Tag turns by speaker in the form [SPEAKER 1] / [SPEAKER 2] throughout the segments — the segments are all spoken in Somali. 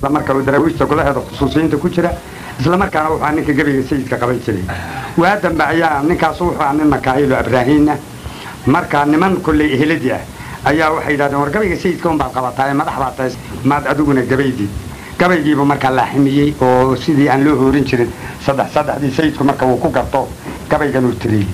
[SPEAKER 1] marka uu daraawiishta golaheeda khusuusiyiinta ku jira isla markaana wuxuu ninka gabayga sayidka qaban jiray waa dambe ayaa ninkaas wuxuu nin makaayilo abraahiina marka niman kulli eheladi ayaa waxay yiraahdeen war gabayga sayidka un baa qabatay madax baa taas maad adiguna gabaygiiba marka la ximiyay oo sidii aan loo hoorin jirin saddexdii sayidku marka uu ku garto gabaygan uu tiriyay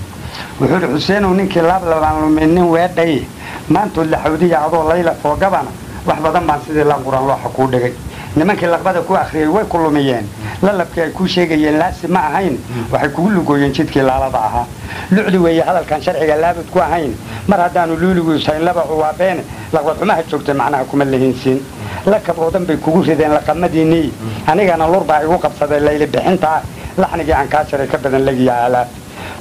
[SPEAKER 1] wuxuu Xuseen oo ninkii laab luminin weedhay maanta la xawdiya adoo layla foo gabana wax badan baan sidii la quraan waxa ku dhigay nimankii laqbada ku akhriyay way ku lumiyeen la labkii ay ku sheegayeen laasi ma ahayn waxay kugu lugooyeen jidkii laalada ahaa lucdi weeye hadalkan sharciga laabad ku ahayn mar hadaanu luuligu sayn laba uwaabeen laqbad xumaha joogtay macnaha kuma leeyihiin lakab oo dhanbay kugu rideen laqamadiinii anigana lurba igu qabsaday layli bixinta laxnigii aan ka jaray ka badan lagiyaa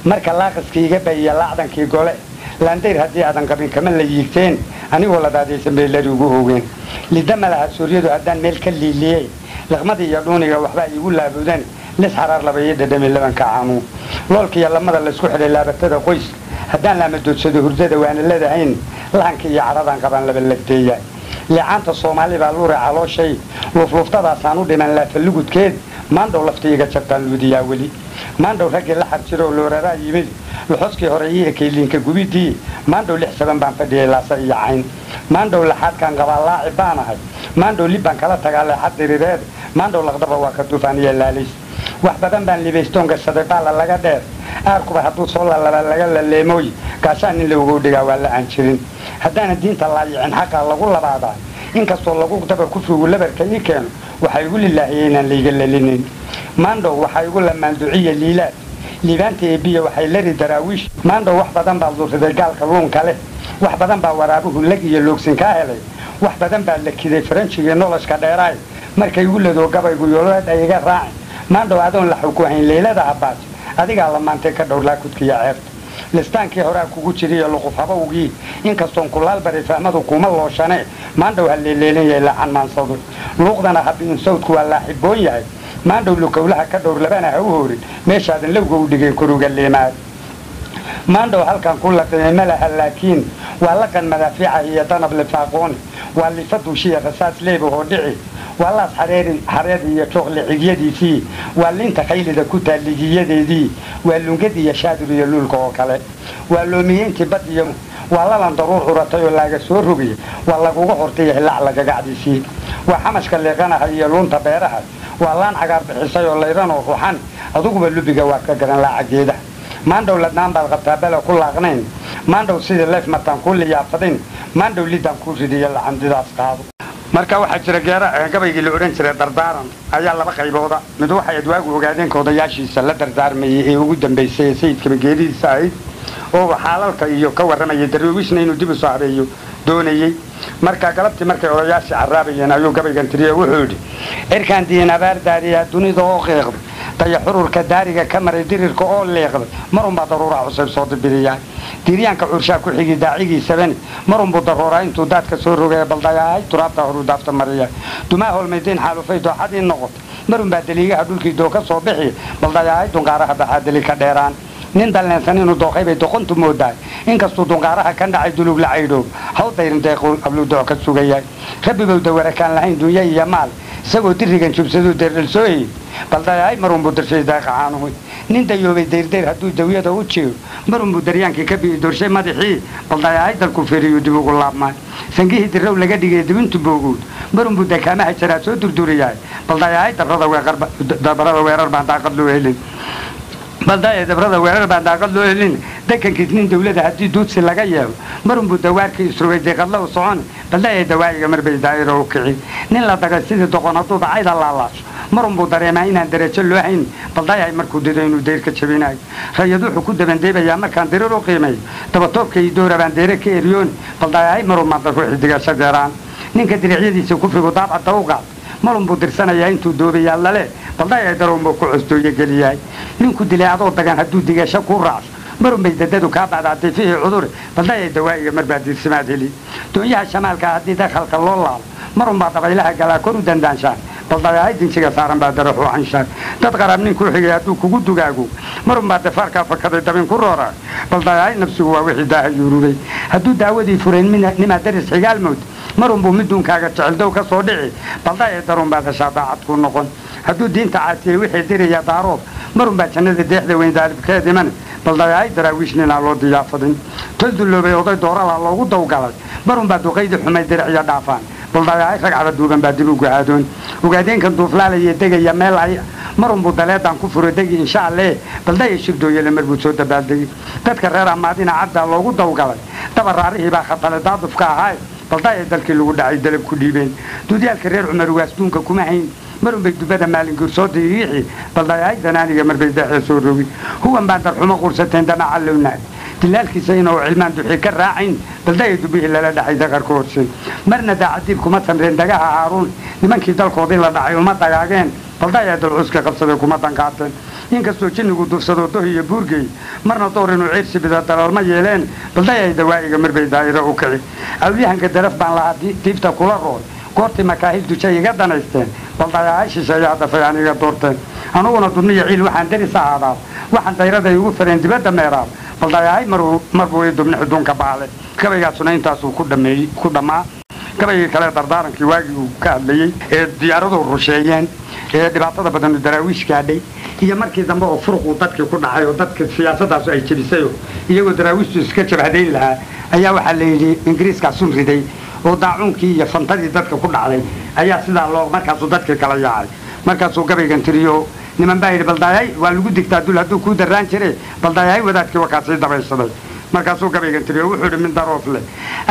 [SPEAKER 1] marka laaqaskiiga bayiya laacdankii gole laandayr haddii aadan qabin kama la yiigteen anigoo la daadaysan bay lari ugu hoogeen lidama laha suuriyadu haddaan meel ka liiliyey laqmadii iyo dhuuniga waxbaa iigu laabudeen lis xaraar labayo dhadhami labanka caanu loolkiiyo lamada laysku xidhay laabatada qoys haddaan laama doodsado hurdada waana leedahayn lahankii iyo cadhadan qabaan laba lagteeya liicaanta soomaali baa luure calooshay luufluuftadaasaan u dhiman laafalugudkeed maandhow laftiiga jabtaan luudiyaa weli maandhow raggii la xarjiro looraraa yimid luxuskii hore ii ekayliinka gubidii maandhow 6-7 baan fadhiyay laasa iyo cayn maandhow laxaadkan qabaa laaci baan ahay maandhow lib baan kala tagaa leexad diriireed maandhow laqdaba waa ka duufaaniya laalays wax badan baan libaystoon gashaday baala laga dheer aarkuba hadduu soo lalaba laga laleemooy gaashaan in loogu dhigaa waa la aan jirin haddaana diinta laayicin xaqaa lagu labaadaa inkastoo lagu daba ku fugu labarka ii keeno waxaa igu lilaahiyey inaan layga lalinin maandhow waxaa igu lamaanduciya liilaad liibaanta eebiya waxay lari daraawiish maandhow wax badan baa duriday gaalka luunka leh wax badan baa waraabuhu lag iyo loogsin kaa helay wax badan baa la kiday faranjiga noloshka dheeraay markay igu ladoo gabaygu yoolaad ay iga raacin maandhow adoon la xuku hayn leylada abbaas adigaa la maantay ka dhowr laakudkiya ceebta listaankii horaa kugu jiriyo luquf habowgii inkastoon kulaal bari fahmadu kuma looshane maandhow ha leeleelan yahay laacan maansado luuqdana habiin sawdku waa laaxiboon yahay maandhow lukowlaha ka dhowr labana ha u hoorin meeshaadan lowga u dhigay koruga leemaad maandhow halkan ku laqimay ma laha laakiin waa laqan madaafiica iyo danab lifaaqooni waa lifa duushiya rasaas leeba oo dhici waa laas xareed iyo jooqli cigyadiisii waa linta qaylida ku taaligiyadeedii waa lungad iyo shaadur iyo luulka oo kale waa loomiyeyntii bad iyo waa lalan daruur curatay oo laaga soo rogay waa laguga hortay hilaac lagagacdiisii waa xamashka leeqanaha iyo luunta beeraha waa laan cagaar bixisay oo layranoo ruuxan aduguba lubiga waa ka garan laacageeda maandhow ladnaan baad qabtaa bela ku laaqnayn maandhow sidii leef martaan ku liyaafadin maandhow lidaan ku ridiyo lacandidaas qaado marka waxa jira gabaygii la oran jiray dardaaran ayaa laba qaybooda mid waxay adwaagu ogaadeen koodayaashiisa la dardaarmayay ee ugu dambeysay sayidka geeridiisa ahayd oo xaalalka iyo ka waramayay darwiishna inuu dib u soo habeeyo doonayay marka galabtii markay odayaashii caraabayeen ayuu gabaygan tiriyay wuxuu yidhi cirkaan diin abaar daariya dunida oo qeeqday daya xururka daariga ka maray dirirka oo leeqday marunbaa daruuraa cusub soo dibiriyaa diiryaanka curshaa ku xigi daacigiisabani marunbuu darooraa intuu daadka soo rogaya baldayahay turaabta horuu daafta mariya dumaa holmaydayn xaalufay dooxadii noqotay marunbaa daliigaha dhulkii doo ka soo bixi baldayahay dunqaaraha baxaa dali ka dheeraan nin dalneensan inuu dooqay bay doqontu moodahay inkastuu dunqaaraha ka dhacay dulug la caydhoob haw dayrin deequu qabluu dooc ka sugayay rabbigow dawarakaan lahayn dunya iyo maal isagoo dirigan jubsaduu deerdhalsooyey baldayahay marunbuu dirshay daaqacaanuhu nin dayoobay dayrdayr hadduu dawyada u jeedo marunbuu daryaankii ka bi'i doorshay madaxii baldayahay dalku feeriyu dib ugu laabmay sangihii dirrow laga dhigay dibintu booguud marunbuu dakaamaha jaraa soo durduriyahay baldayahay dabrada weerar baan daaqad loo helin baldaaya dabrada weerar baan daaqad loo helin dekankiis nin dawlada haddii duudsi laga yeelo marunbuu dawaarkii isrogay deeqadla u socon baldaaya dawaa'iga marbay daa'iro u kici nin la dagay sidii doqon hadduu dacayda laalaasho marunbuu dareemaa inaan darajo loo hayn baldayahay markuu dido inuu dayr ka jabinayo rayad wuxuu ku dabandeebayaa markaan dirir u qiimayo dabatoobka iyo doora baan deere ka eryooni baldayahay marun baan dalku xidigasho deeraan ninka diricyadiisa kufrigu daabcadda u qaad marunbuu dirsanayaa intuu doobayaa lale baldayahay darounbuu ku custooyo geliyahay ninku dilay adoo dagan hadduu digasho ku raacso marunbay dadadu kaa bacdaatay fihii cudure baldayahay dawaa'iga marbaa diirsimaad heli doonyaha shamaalka haddii dakhalka loo laalo marunbaa dabaylaha galaa kor u dandaanshaan baldayahay dinjiga saaran baa daraxu canshaan dad qarab nin kuu xigay hadduu kugu dugaago marunbaa dafaarkaa fakaday dabin ku rooraa baldayahay nafsigu waa wixii daaha yuurubay hadduu daawadii furayn nimaa daris xigaalmood marun buu miduunkaaga jeceldow ka soo dhici balda ee darun baad heshaa daacad ku noqon hadduu diinta caasiyey wixii diraya daaroob marun baa jannada deexda weyn daalibkeed iman baldayaay daraawiishnina loo diyaafadin tol dulloobay oday doorala loogu dawgalay marun baa duqaydii xumay diriciya dhaafaan baldayaay rag cadaduuban baa dib ugu aadoon ogaadeenkan duuflaalaya degaya meel ay marun buu daleedan ku furo degi insha Allah baldaya shirdooyele mar buu soo dabaaldegi dadka reer amaadina cadda loogu dawgalay dabaraarihii baa khatale daadufka ahay baldaya dalkii lagu dhacay dalab ku dhiibeen duudiyaalka reer Cumar waasduunka kuma hayn marun bay dubada maalin gursoo diixi baldayaay danaaniga marbay daxay soo rogi huwan baan darxumo qursateen damaca lownaad dilaalkiisa inuu cilmaan duxi ka raacin baldaya dubihii lala dhacay daqar ka horsan marna daacadiib kuma tanreen dagaha haaruun nimankii dalkoodii la dhacay uma dagaageen baldaya dalcuska qabsaday kuma dankaateen inkastoo jinnigu dufsado doh iyo buurgey marna door inuu ciirsi bida dalalma yeeleen baldaya dawaa'iga marbay daa'ira u kici awliyahanka daraf baan lahaa tiifta kula rool goortii makaahil dujay iga danaysteen baldayaay shisheeyaa dafay aniga doorteen anuguna duniya ciil waxaan daris ahaadaa waxaan dayraday ugu fareen dibadda meeraab baldayaay marbuu ii dubni xuduunka baale gabaygaasuna intaasuu ku dhammaa gabaygii kale dardaarankii waagii uu ka hadlayey ee diyaaraduhu rusheeyeen ee dhibaatada badanu daraawiish gaadhay iyo markii dambe oo furuquu dadkii ku dhacay oo dadka siyaasadaasu ay jebisayoo iyagoo daraawiishtu iska jabhadayn lahaa ayaa waxaa la yidhi ingiriiskaasun riday oo daacuunkii iyo fantadii dadka ku dhacday ayaa sidaa loo markaasuu dadkii kala yaacay markaasuu gabaygan tiriyo niman baa yidhi baldayaay waa lagu digtaa dul hadduu kuu darraan jire baldayaay wadaadkii waa kaasii dabaysaday markaasuu gabaygan tiriyo wuxuu yidhi min daroof leh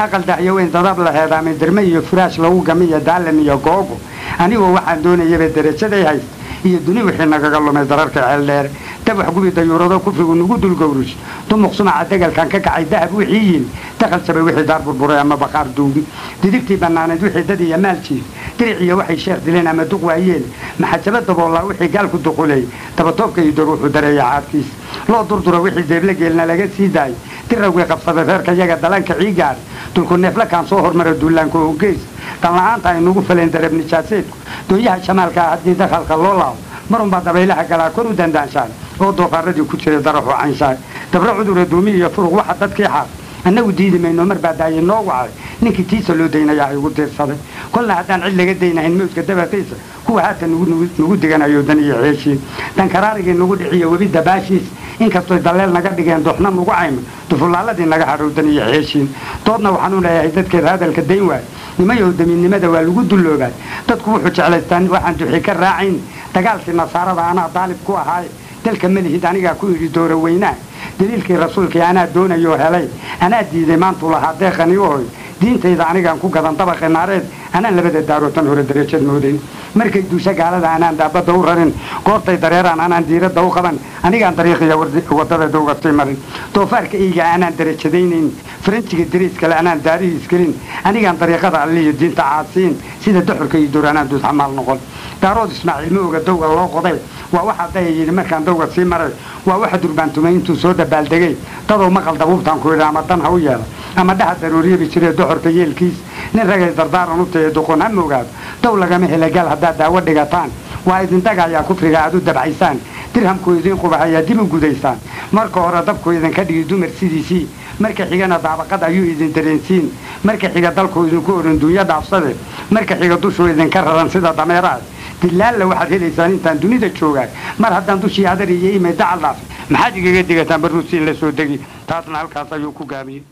[SPEAKER 1] aqal dahyo weyn dadab la heedaamay dirme iyo furaash lagu gamiyo daalam iyo googo anigoo waxaan doonayaba derajaday hayst iyo duni wixii nagaga lumay dararka ceel dheer dab wax gubi dayuurado kufrigu nugu dul gowrish dumuq sumaca degalkan ka kacay dahab wixii yiin dakhal jabay wixii daar burburay ama baqaar duugi didigtii bannaaneed wixii dad iyo maal jiif diriciyo waxay sheekh dileen ama duq waayeen maxajaba daboollaa wixii gaalku duquley dabatoobka iyo dor wuxuu dareeya caadkiis loo durduro wixii deebla geelna laga sii daayay dirawgii qabsaday reerka yaga dalanka ciigaar dulku neeflakaan soo hormara duulaanka oo geys danla-aanta ay nugu faleen darab nijaaseedku dooyaha shamaalkaa haddii dakhalka loo laabo marun baa dabaylaha galaa kor u dandaanshaan oo doofaaradii ku jiray daraxu canshaay dabro cudura duumi iyo furuq waxa dadkii xaaq annagu diidi mayno mar baa daayay noo wacay ninkii tiisa loo daynayaa igu diirsaday kolna haddaan cid laga daynahayn mawdka dabaqiisa kuwa haatan nugu diganayo dan iyo ceeshiin dankaraarigii nugu dhiciyo webi dabaashiis inkastooy dalleel naga dhigeen dooxna nugu caymo dufulaaladii naga hadhow dan iyo ceeshiin doodna waxaan u leeyahay dadkeed hadalka dayn waay nimayow damiinnimada waa lagu dulloobaay dadku wuxuu jeclaystaan waxaan duxi ka raacayn dagaalkii nasaarada anaa daalib ku ahaaye dalka malihid anigaa ku idhi doora weynaa daliilkii rasuulkii anaa doonayoo helay anaa diiday maantuu lahaa deeqani u hoy diintayda anigaan ku gadan dabaqi naareed anaan labada daarootan hore darajad moodayn markay duusha gaalada anaan daabadda u rarin goortay dareeraan anaan diiradda u qaban anigaan dariiqiya waddada dowga sii marin doofaarka eyga anaan darajadaynayn faranjiga dariis kale anaan daarihi iskelin anigaan dariiqada alliyo diinta caasiin sida duxurka iyo door anaan duus xamaal noqon daarood ismaaciil ma oga dowga loo qoday waa waxaa daya yidhi markaan dowga sii maray waa waxa durbaantumay intuu soo dabaaldegay dadow maqal dabuubtaan ku yidhi ama dan ha u yeela ama dhaha daruuriyabi jiree doxorka yeelkiis nin ragay dardaaran u tahe doqon ha moogaado dow lagama hela gaal haddaad daawo dhigataan waa idin dagayaa kufriga aad u dabcaysaan dirhamku idiin qubahayaa dib u gudaysaan marka hore dabku idinka dhigi dumar sidiisii marka xigana daabaqad ayuu idin dareensiin marka xiga dalku idinku oran duunya dhaafsade marka xiga dushuu idinka raran sida dameeraad dilaalla waxaad helaysaan intaan dunida joogaa mar haddaan dushii adar iyo imay dacal dhaaf maxaad igaga digataan barruusiin la soo degi taasna halkaas ayuu ku gaabiyey